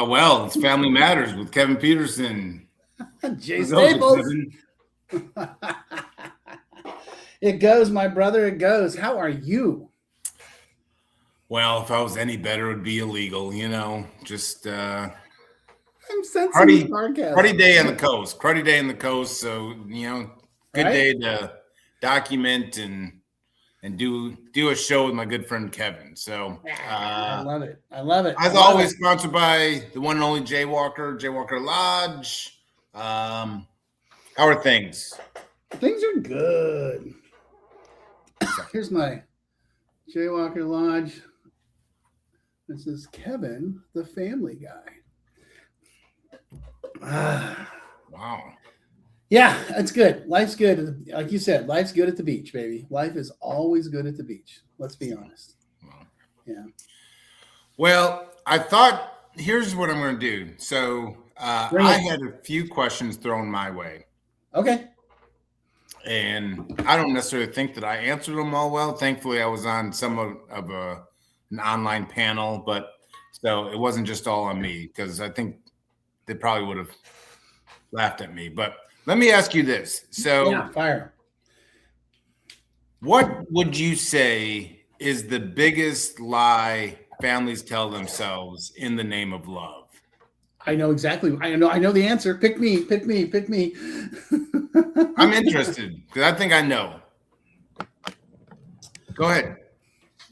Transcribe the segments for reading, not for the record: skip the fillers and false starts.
Well, it's Family Matters with Kevin Peterson. Jay Staples. It goes, my brother. It goes. How are you? Well, if I was any better, it would be illegal. Just I'm sensing cruddy day on the coast. Cruddy day on the coast. So good day to document and do a show with my good friend Kevin. So I love it. I love it. As always, sponsored by the one and only Jaywalker Lodge. How are things? Things are good. Here's my Jaywalker Lodge. This is Kevin, the family guy. Wow. Yeah, it's good. Life's good. Like you said, life's good at the beach, baby. Life is always good at the beach. Let's be honest. Yeah. Well, I thought, here's what I'm going to do. So I had a few questions thrown my way. Okay. And I don't necessarily think that I answered them all well. Thankfully, I was on some of an online panel, but so it wasn't just all on me because I think they probably would have laughed at me. But let me ask you this. So, yeah, fire. What would you say is the biggest lie families tell themselves in the name of love? I know exactly. I know the answer. Pick me. I'm interested because I think I know. Go ahead.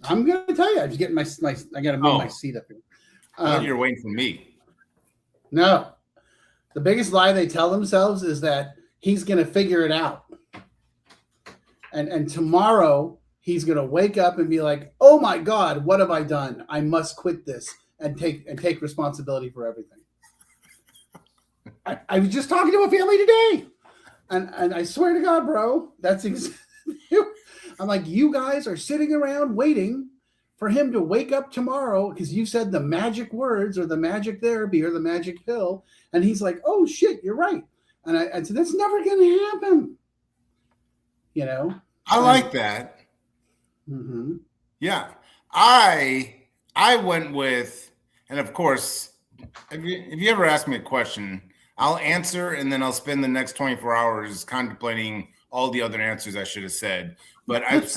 I'm going to tell you. I'm just getting I got to move my seat up here. You're waiting for me. No. The biggest lie they tell themselves is that he's going to figure it out. And tomorrow he's going to wake up and be like, "Oh my God, what have I done? I must quit this and take responsibility for everything." I was just talking to a family today, and I swear to God, bro, that's exactly. I'm like, you guys are sitting around waiting for him to wake up tomorrow because you said the magic words or the magic therapy or the magic pill, and he's like, "Oh shit, you're right," and I said, "That's never going to happen." I like that. Mm-hmm. Yeah, I went with, and of course, if you ever ask me a question, I'll answer, and then I'll spend the next 24 hours contemplating all the other answers I should have said. But I've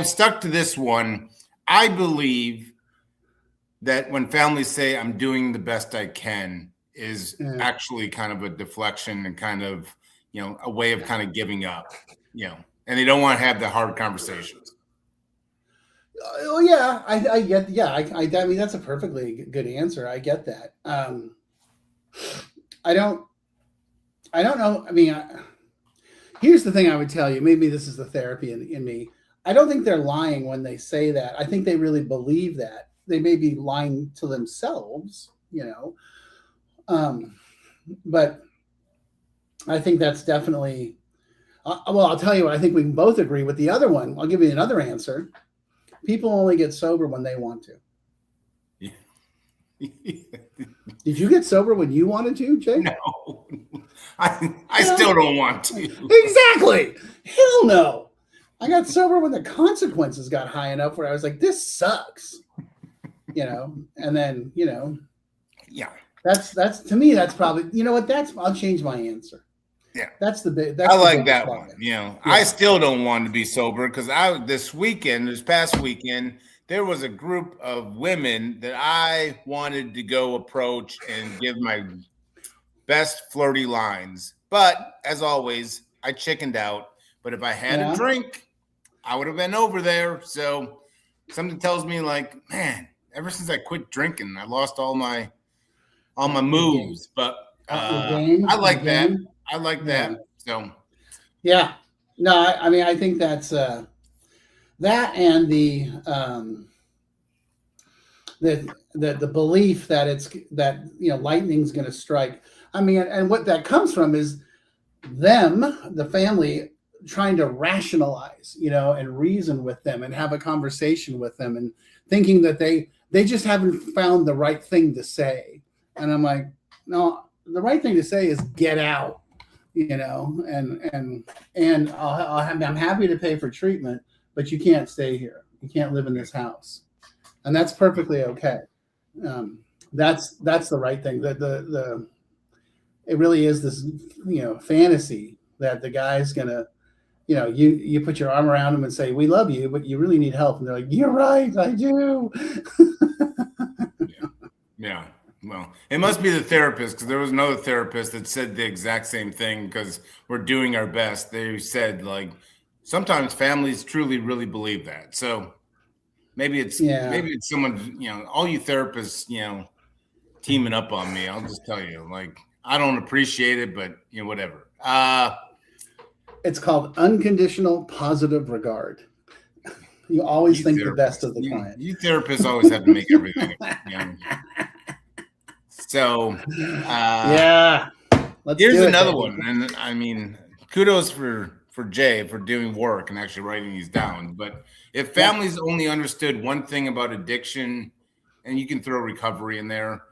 stuck to this one. I believe that when families say "I'm doing the best I can" is actually kind of a deflection and kind of a way of kind of giving up. And they don't want to have the hard conversations. Oh yeah, I get. Yeah, I mean that's a perfectly good answer. I get that. I don't know. I mean, here's the thing I would tell you. Maybe this is the therapy in me. I don't think they're lying when they say that. I think they really believe that. They may be lying to themselves, but I think that's definitely. Well, I'll tell you what. I think we can both agree with the other one. I'll give you another answer. People only get sober when they want to. Did you get sober when you wanted to, Jay? No. I still don't want to. Exactly. Hell no. I got sober when the consequences got high enough where I was like, this sucks. And then, Yeah. That's to me, that's probably, I'll change my answer. Yeah. That's the big. I like that one. I still don't want to be sober because this past weekend, there was a group of women that I wanted to go approach and give my best flirty lines. But as always, I chickened out. But if I had a drink, I would have been over there. So something tells me like, man, ever since I quit drinking, I lost all my moves. But I like that. I like that. So, yeah, no, I mean, I think that's that and the belief that lightning's going to strike. I mean, and what that comes from is the family, trying to rationalize, and reason with them and have a conversation with them and thinking that they just haven't found the right thing to say. And I'm like, no, the right thing to say is get out. And I'm happy to pay for treatment, but you can't stay here. You can't live in this house, and that's perfectly okay. That's the right thing. The it really is this, fantasy that the guy's gonna, you put your arm around him and say, "We love you, but you really need help." And they're like, "You're right, I do." Yeah. Well, it must be the therapist, because there was another therapist that said the exact same thing, because we're doing our best. They said, like, sometimes families truly, really believe that. So maybe it's someone, all you therapists, teaming up on me. I'll just tell you, like, I don't appreciate it, but whatever. It's called unconditional positive regard. You always think the best of the client. You therapists always have to make everything. So, yeah, here's another one. And I mean, kudos for Jay for doing work and actually writing these down. But if families only understood one thing about addiction, and you can throw recovery in there,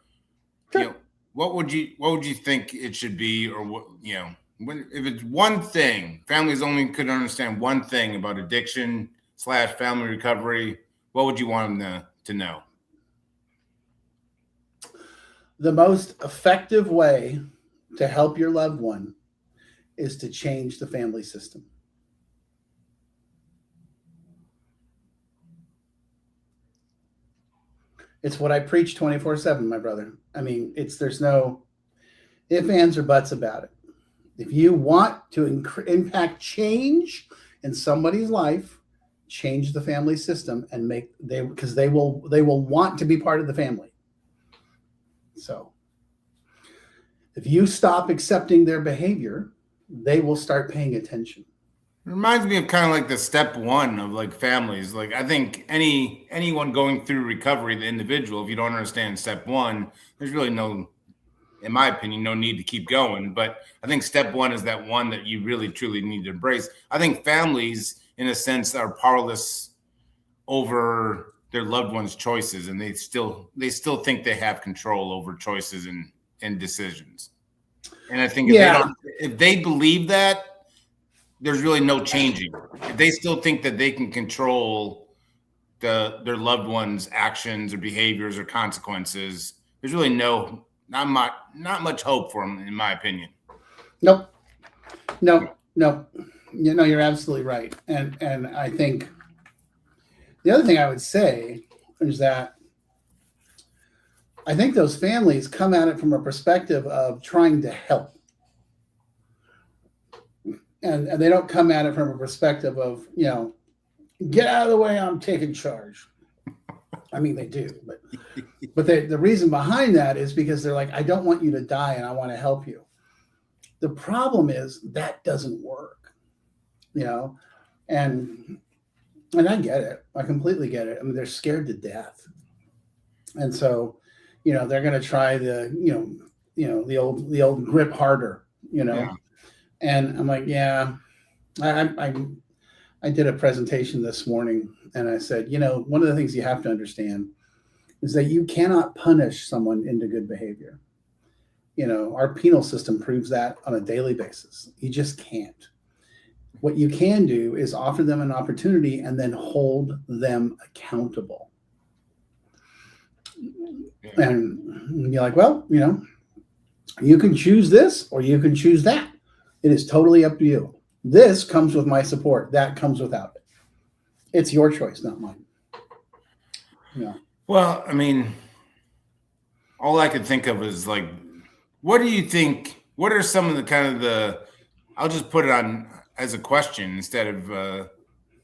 what would you think it should be, or what, if it's one thing, families only could understand one thing about addiction / family recovery, what would you want them to know? The most effective way to help your loved one is to change the family system. It's what I preach 24/7, my brother. I mean, there's no ifs, ands, or buts about it. If you want to impact change in somebody's life, change the family system and because they will want to be part of the family. So if you stop accepting their behavior, they will start paying attention. It reminds me of kind of like the step one of like families. Like, I think anyone going through recovery, the individual, if you don't understand step one, there's really in my opinion, no need to keep going. But I think step one is that one that you really truly need to embrace. I think families, in a sense, are powerless over their loved ones' choices, and they still think they have control over choices and decisions. And I think if they believe that, there's really no changing. If they still think that they can control their loved ones' actions or behaviors or consequences, there's really not much hope for them, in my opinion. Nope. You're absolutely right. And I think the other thing I would say is that I think those families come at it from a perspective of trying to help. And they don't come at it from a perspective of, get out of the way, I'm taking charge. I mean, they do, but the reason behind that is because they're like, I don't want you to die and I want to help you. The problem is that doesn't work, and I get it. I completely get it. I mean, they're scared to death. And so, they're going to try the old grip harder, Yeah. And I'm like, I did a presentation this morning and I said, one of the things you have to understand is that you cannot punish someone into good behavior. Our penal system proves that on a daily basis. You just can't. What you can do is offer them an opportunity and then hold them accountable. Yeah. And you're like, well, you can choose this or you can choose that. It is totally up to you. This comes with my support. That comes without it. It's your choice, not mine. Well, I mean, all I could think of is like, what do you think? What are some of the I'll just put it on as a question instead of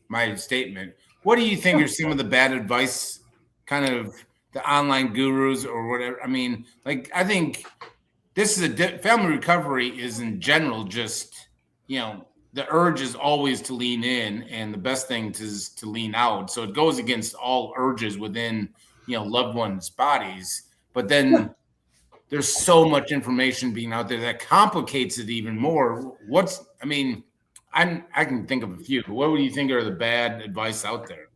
my statement. What do you think are some of the bad advice, kind of the online gurus or whatever? I mean, like, I think this is family recovery is in general just, the urge is always to lean in, and the best thing is to lean out. So it goes against all urges within, loved ones' bodies. But then there's so much information being out there that complicates it even more. I can think of a few. What would you think are the bad advice out there?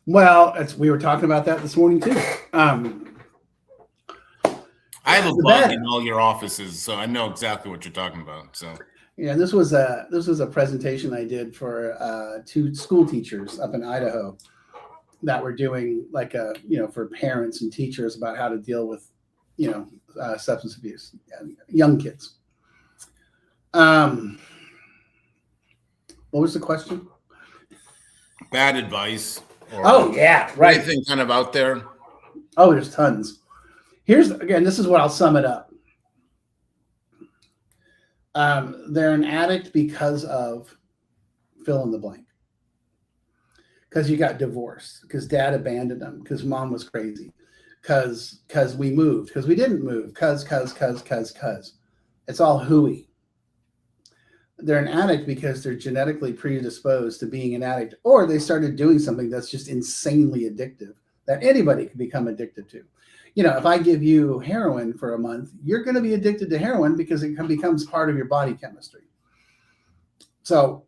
Well, we were talking about that this morning too. I have a bug in all your offices, so I know exactly what you're talking about. So yeah, this was a presentation I did for 2 school teachers up in Idaho, that we're doing, like for parents and teachers about how to deal with substance abuse, young kids. What was the question? Bad advice. Oh yeah, right. Anything kind of out there? Oh, there's tons. This is what I'll sum it up. They're an addict because of fill in the blank. Because you got divorced, because dad abandoned them, because mom was crazy, because we moved, because we didn't move, because. It's all hooey. They're an addict because they're genetically predisposed to being an addict, or they started doing something that's just insanely addictive that anybody can become addicted to. If I give you heroin for a month, you're going to be addicted to heroin because it becomes part of your body chemistry. So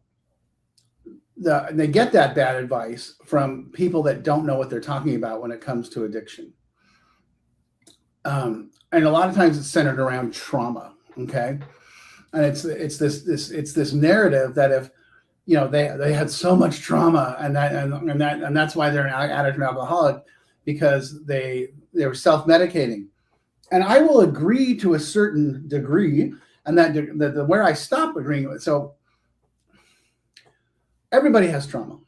they get that bad advice from people that don't know what they're talking about when it comes to addiction. And a lot of times it's centered around trauma. Okay. And it's this narrative that if, they had so much trauma and that's why they're an addict and alcoholic, because they were self-medicating. And I will agree to a certain degree, and that where I stop agreeing with. So everybody has trauma,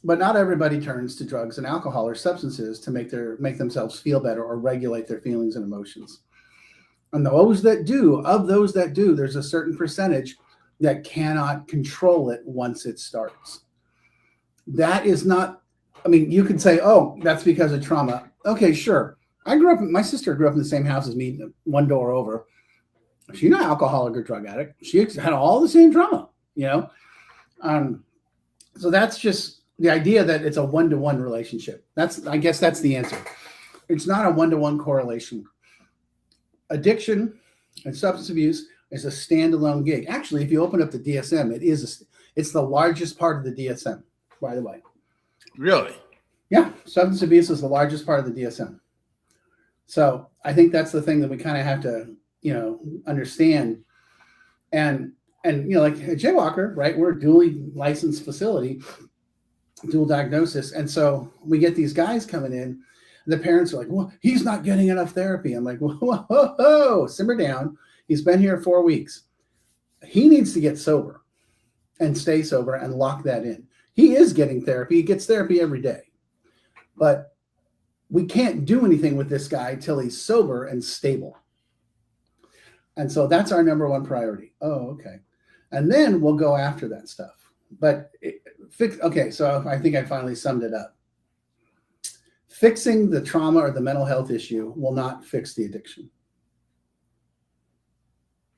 but not everybody turns to drugs and alcohol or substances to make themselves feel better or regulate their feelings and emotions. And those that do, there's a certain percentage that cannot control it once it starts. That is not, you could say, oh, that's because of trauma. Okay, sure. My sister grew up in the same house as me, one door over. She's not alcoholic or drug addict. She had all the same trauma, So that's just the idea that it's a one-to-one relationship. I guess that's the answer. It's not a one-to-one correlation. Addiction and substance abuse is a standalone gig. Actually, if you open up the DSM, it's the largest part of the DSM, by the way. Really? Yeah, substance abuse is the largest part of the DSM. So I think that's the thing that we kind of have to, understand. And like at Jaywalker, right? We're a dually licensed facility, dual diagnosis. And so we get these guys coming in. The parents are like, well, he's not getting enough therapy. I'm like, whoa, simmer down. He's been here 4 weeks. He needs to get sober and stay sober and lock that in. He is getting therapy. He gets therapy every day. But we can't do anything with this guy till he's sober and stable. And so that's our number one priority. Oh, okay. And then we'll go after that stuff. But so I think I finally summed it up. Fixing the trauma or the mental health issue will not fix the addiction.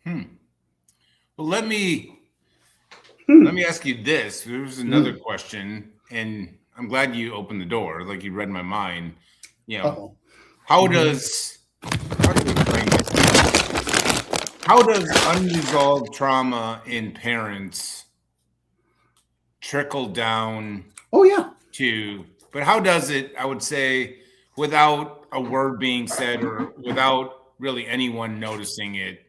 Well, let me ask you this. There's another question, and I'm glad you opened the door, like you read my mind. How does unresolved trauma in parents trickle down? Oh yeah. But how does it, I would say, without a word being said or without really anyone noticing it,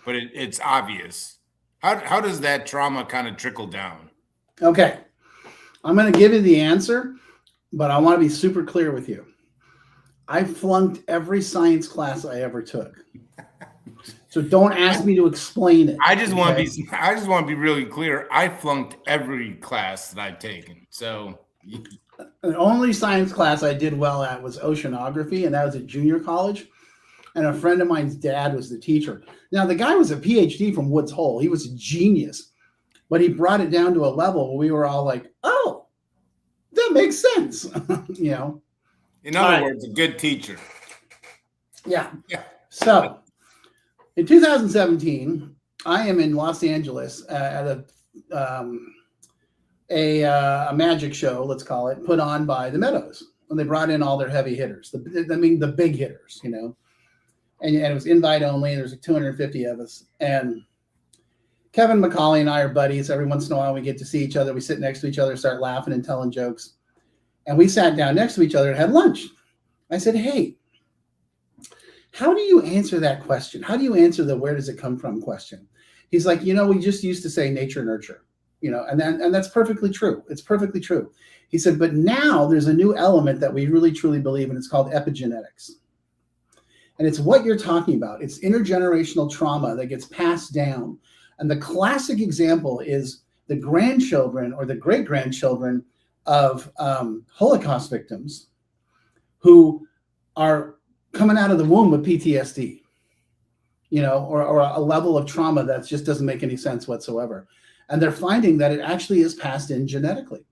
but it's obvious. How does that trauma kind of trickle down? Okay. I'm going to give you the answer, but I want to be super clear with you. I flunked every science class I ever took. So don't ask me to explain it. I just want to be really clear. I flunked every class that I've taken. So the only science class I did well at was oceanography, and that was at junior college. And a friend of mine's dad was the teacher. Now, the guy was a PhD from Woods Hole. He was a genius, but he brought it down to a level where we were all like, oh, that makes sense. In other words, a good teacher. Yeah. So in 2017, I am in Los Angeles at a magic show, let's call it, put on by the Meadows. And they brought in all their heavy hitters, the big hitters, And it was invite only. There's like 250 of us. And Kevin McCauley and I are buddies. Every once in a while, we get to see each other. We sit next to each other, start laughing and telling jokes. And we sat down next to each other and had lunch. I said, hey, how do you answer that question? How do you answer the where does it come from question? He's like, we just used to say nature nurture. and that's perfectly true. It's perfectly true. He said, but now there's a new element that we really truly believe in. It's called epigenetics. And it's what you're talking about. It's intergenerational trauma that gets passed down. And the classic example is the grandchildren or the great-grandchildren of Holocaust victims who are coming out of the womb with PTSD, or a level of trauma that just doesn't make any sense whatsoever. And they're finding that it actually is passed in genetically.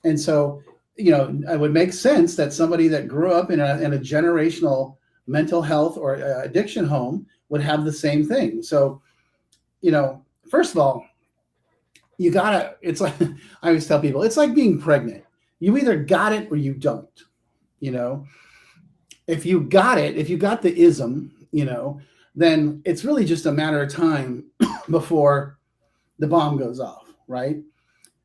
And so, it would make sense that somebody that grew up in a generational mental health or addiction home would have the same thing. So, first of all, it's like, I always tell people, it's like being pregnant. You either got it or you don't, if you got the ism, then it's really just a matter of time before the bomb goes off. Right.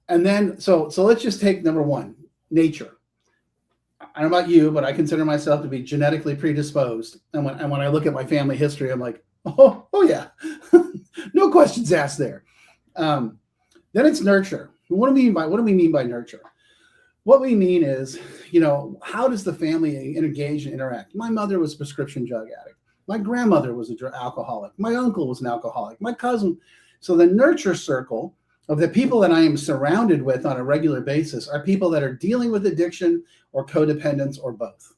And then, so let's just take number one, nature. I don't know about you, but I consider myself to be genetically predisposed. And when I look at my family history, I'm like, oh yeah, no questions asked there. Then it's nurture. What do we mean by nurture? What we mean is, how does the family engage and interact? My mother was a prescription drug addict. My grandmother was an alcoholic. My uncle was an alcoholic. My cousin. So the nurture circle of the people that I am surrounded with on a regular basis are people that are dealing with addiction or codependence or both.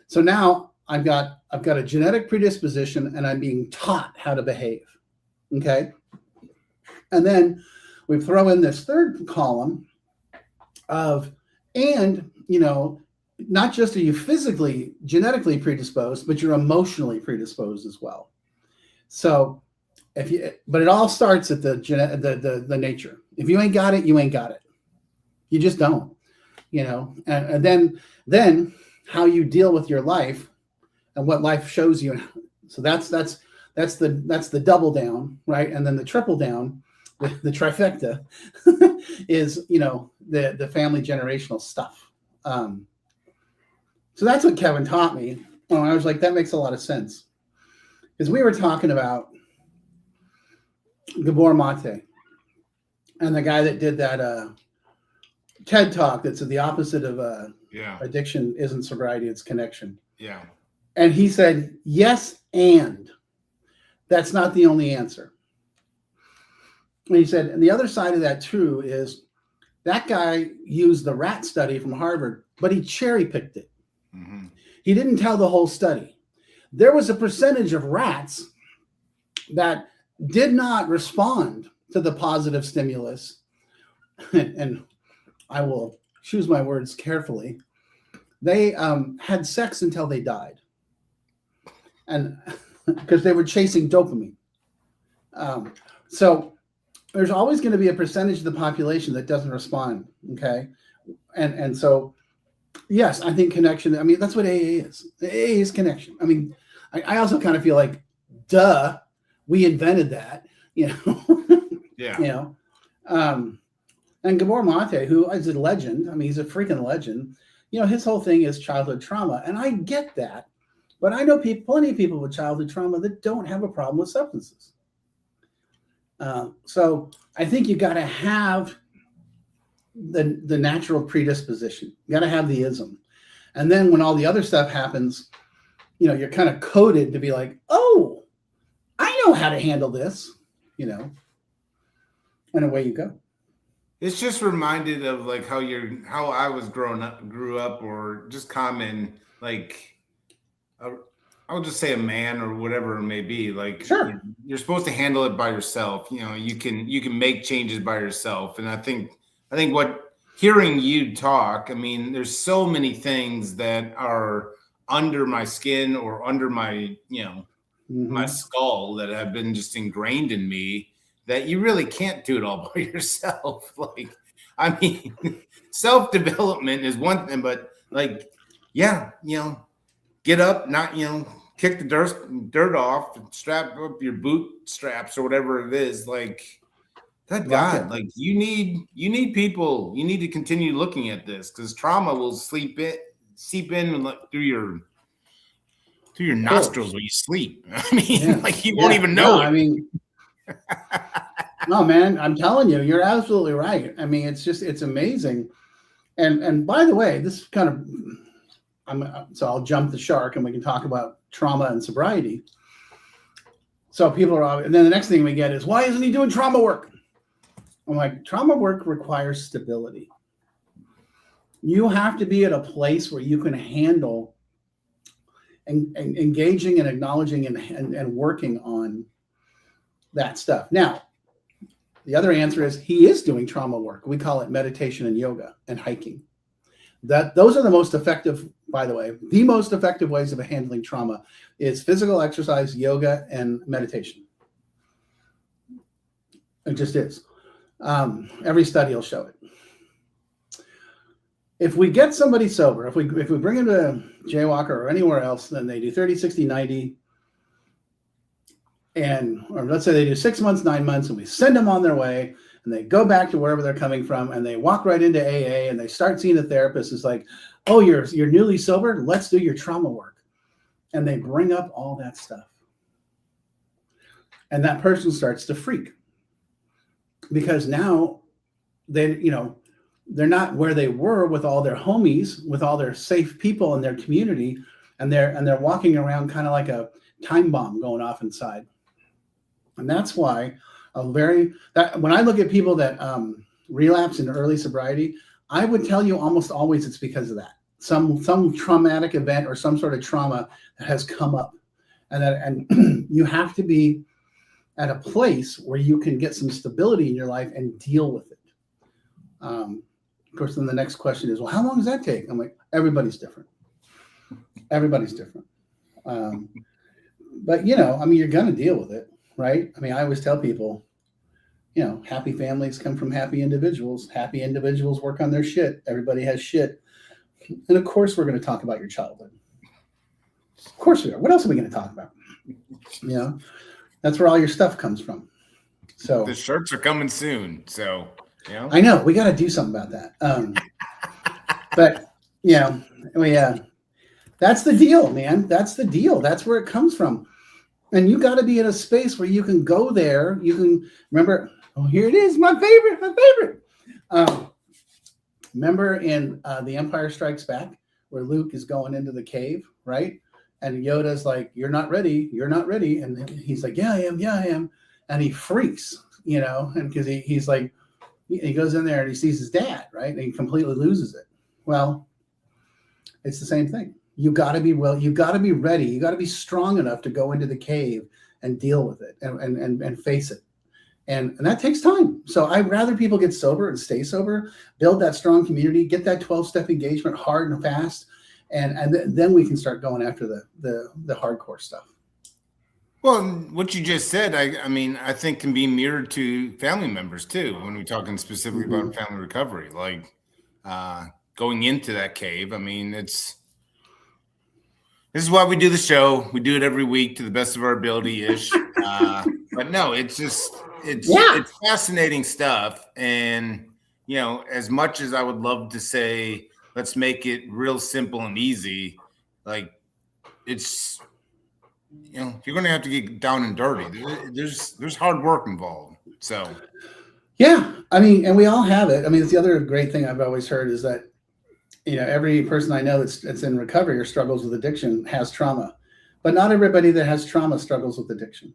So now I've got a genetic predisposition and I'm being taught how to behave. Okay. And then we throw in this third column of, not just are you physically, genetically predisposed, but you're emotionally predisposed as well. So but it all starts at the nature. If you ain't got it, you ain't got it. You just don't, and then how you deal with your life and what life shows you. So that's the double down, right? And then the triple down, the trifecta is, the family generational stuff. So that's what Kevin taught me. And I was like, that makes a lot of sense. Because we were talking about Gabor Mate and the guy that did that TED talk that's the opposite of addiction isn't sobriety, it's connection. Yeah. And he said, yes, and that's not the only answer. And he said, and the other side of that too is that guy used the rat study from Harvard, but he cherry picked it. Mm-hmm. He didn't tell the whole study. There was a percentage of rats that did not respond to the positive stimulus. And I will choose my words carefully. They had sex until they died. And because they were chasing dopamine. So there's always going to be a percentage of the population that doesn't respond. Okay. And so, yes, I think connection, that's what AA is. AA is connection. I also kind of feel like, duh, we invented that, Yeah. And Gabor Mate, who is a legend, he's a freaking legend. His whole thing is childhood trauma. And I get that. But I know plenty of people with childhood trauma that don't have a problem with substances. So I think you got to have the natural predisposition. You got to have the ism. And then when all the other stuff happens, you're kind of coded to be like, oh, I know how to handle this, and away you go. It's just reminded of like how I was grew up, or just common, like, I'll just say a man or whatever it may be. Like, sure, you're supposed to handle it by yourself. You can make changes by yourself. And I think what hearing you talk, there's so many things that are under my skin or under my, my skull that have been just ingrained in me that you really can't do it all by yourself. Like, self-development is one thing, but like, get up, not, kick the dirt off, strap up your boot straps or whatever it is. Like, that God, like you need people, you need to continue looking at this because trauma will seep in through your nostrils when you sleep. Like you won't even know. No, No, man, I'm telling you, you're absolutely right. I mean, it's amazing. And by the way, this kind of so I'll jump the shark and we can talk about trauma and sobriety. So people are, and then the next thing we get is, why isn't he doing trauma work? I'm like, trauma work requires stability. You have to be at a place where you can handle and engaging and acknowledging and working on that stuff. Now, the other answer is he is doing trauma work. We call it meditation and yoga and hiking. Those are the most effective, by the way, the most effective ways of handling trauma is physical exercise, yoga, and meditation. It just is. Every study will show it. If we get somebody sober, if we bring them to Jaywalker or anywhere else, then they do 30, 60, 90, or let's say they do 6 months, 9 months, and we send them on their way, and they go back to wherever they're coming from, and they walk right into AA, and they start seeing a therapist. It's like, oh, you're newly sober? Let's do your trauma work. And they bring up all that stuff. And that person starts to freak. Because now they're not where they were with all their homies, with all their safe people in their community, and they're walking around kind of like a time bomb going off inside. And that's why when I look at people that relapse in early sobriety, I would tell you almost always it's because of that. Some traumatic event or some sort of trauma that has come up. And you have to be at a place where you can get some stability in your life and deal with it. Of course, then the next question is, well, how long does that take? I'm like, everybody's different. Everybody's different. But, you're going to deal with it, right? I mean, I always tell people, happy families come from happy individuals. Happy individuals work on their shit. Everybody has shit. And of course, we're going to talk about your childhood. Of course we are. What else are we going to talk about? That's where all your stuff comes from. So the shirts are coming soon. So, I know we got to do something about that. But that's the deal, man. That's the deal. That's where it comes from. And you got to be in a space where you can go there. You can remember. Oh, here it is. My favorite. Remember in The Empire Strikes Back where Luke is going into the cave, right? And Yoda's like, you're not ready. And he's like, yeah, I am. And he freaks, and because he's like, he goes in there and he sees his dad, right? And he completely loses it. Well, it's the same thing. You got to be you got to be ready. You got to be strong enough to go into the cave and deal with it and face it. And that takes time. So I'd rather people get sober and stay sober, build that strong community, get that 12-step engagement hard and fast. And then we can start going after the hardcore stuff. Well, what you just said, I think can be mirrored to family members too. When we're talking specifically about family recovery, like going into that cave. I mean, this is why we do the show. We do it every week to the best of our ability ish. But no, it's fascinating stuff. And, as much as I would love to say, let's make it real simple and easy. Like it's, you're going to have to get down and dirty. There's hard work involved. So, yeah, and we all have it. It's the other great thing I've always heard is that, every person I know that's in recovery or struggles with addiction has trauma, but not everybody that has trauma struggles with addiction.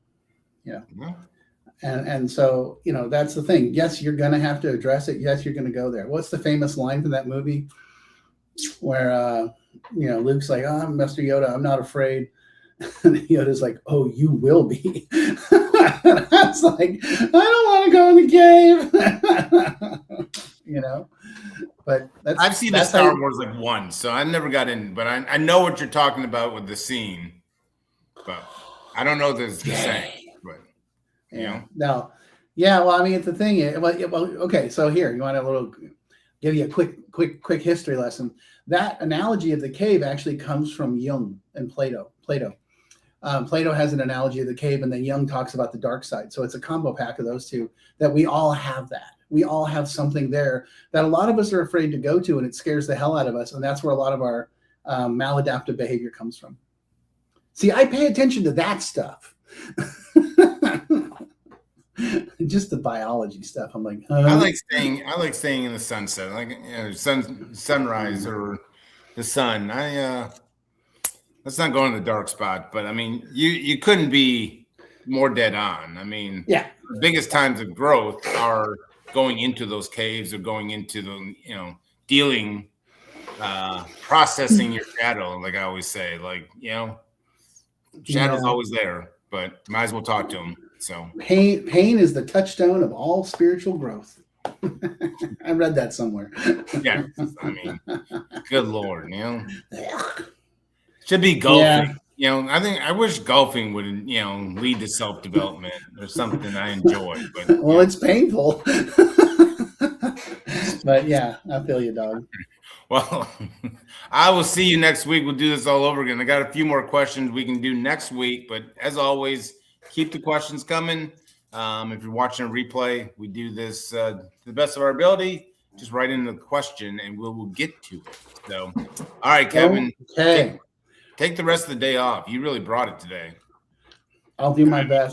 And so, that's the thing. Yes, you're going to have to address it. Yes, you're going to go there. What's the famous line from that movie where, Luke's like, oh, Mr. Yoda, I'm not afraid. And Yoda's like, oh, you will be. And I was like, I don't want to go in the cave. But I've seen the Star Wars like once, so I never got in, but I know what you're talking about with the scene, but I don't know if it's the same. But no, well, it's the thing. Okay, so here you want give you a quick history lesson. That analogy of the cave actually comes from Jung and Plato. Plato has an analogy of the cave, and then Jung talks about the dark side. So it's a combo pack of those two that we all have that. We all have something there that a lot of us are afraid to go to, and it scares the hell out of us. And that's where a lot of our maladaptive behavior comes from. See, I pay attention to that stuff. Just the biology stuff. I'm like, I like staying in the sunset, like sunrise or the sun. Let's not go in the dark spot, but I mean, you couldn't be more dead on. I mean, yeah, the biggest times of growth are going into those caves or going into dealing, processing your shadow. Like I always say, shadow's always there, but might as well talk to him. So pain is the touchstone of all spiritual growth. I read that somewhere. yeah, I mean, good Lord, should be golfing. Yeah. I wish golfing would, lead to self-development or something I enjoy. But well, it's painful. But yeah, I feel you, dog. Well, I will see you next week. We'll do this all over again. I got a few more questions we can do next week, but as always, keep the questions coming. If you're watching a replay, we do this to the best of our ability. Just write in the question and we'll get to it. So, all right, Kevin. Okay. Take the rest of the day off. You really brought it today. I'll do my best.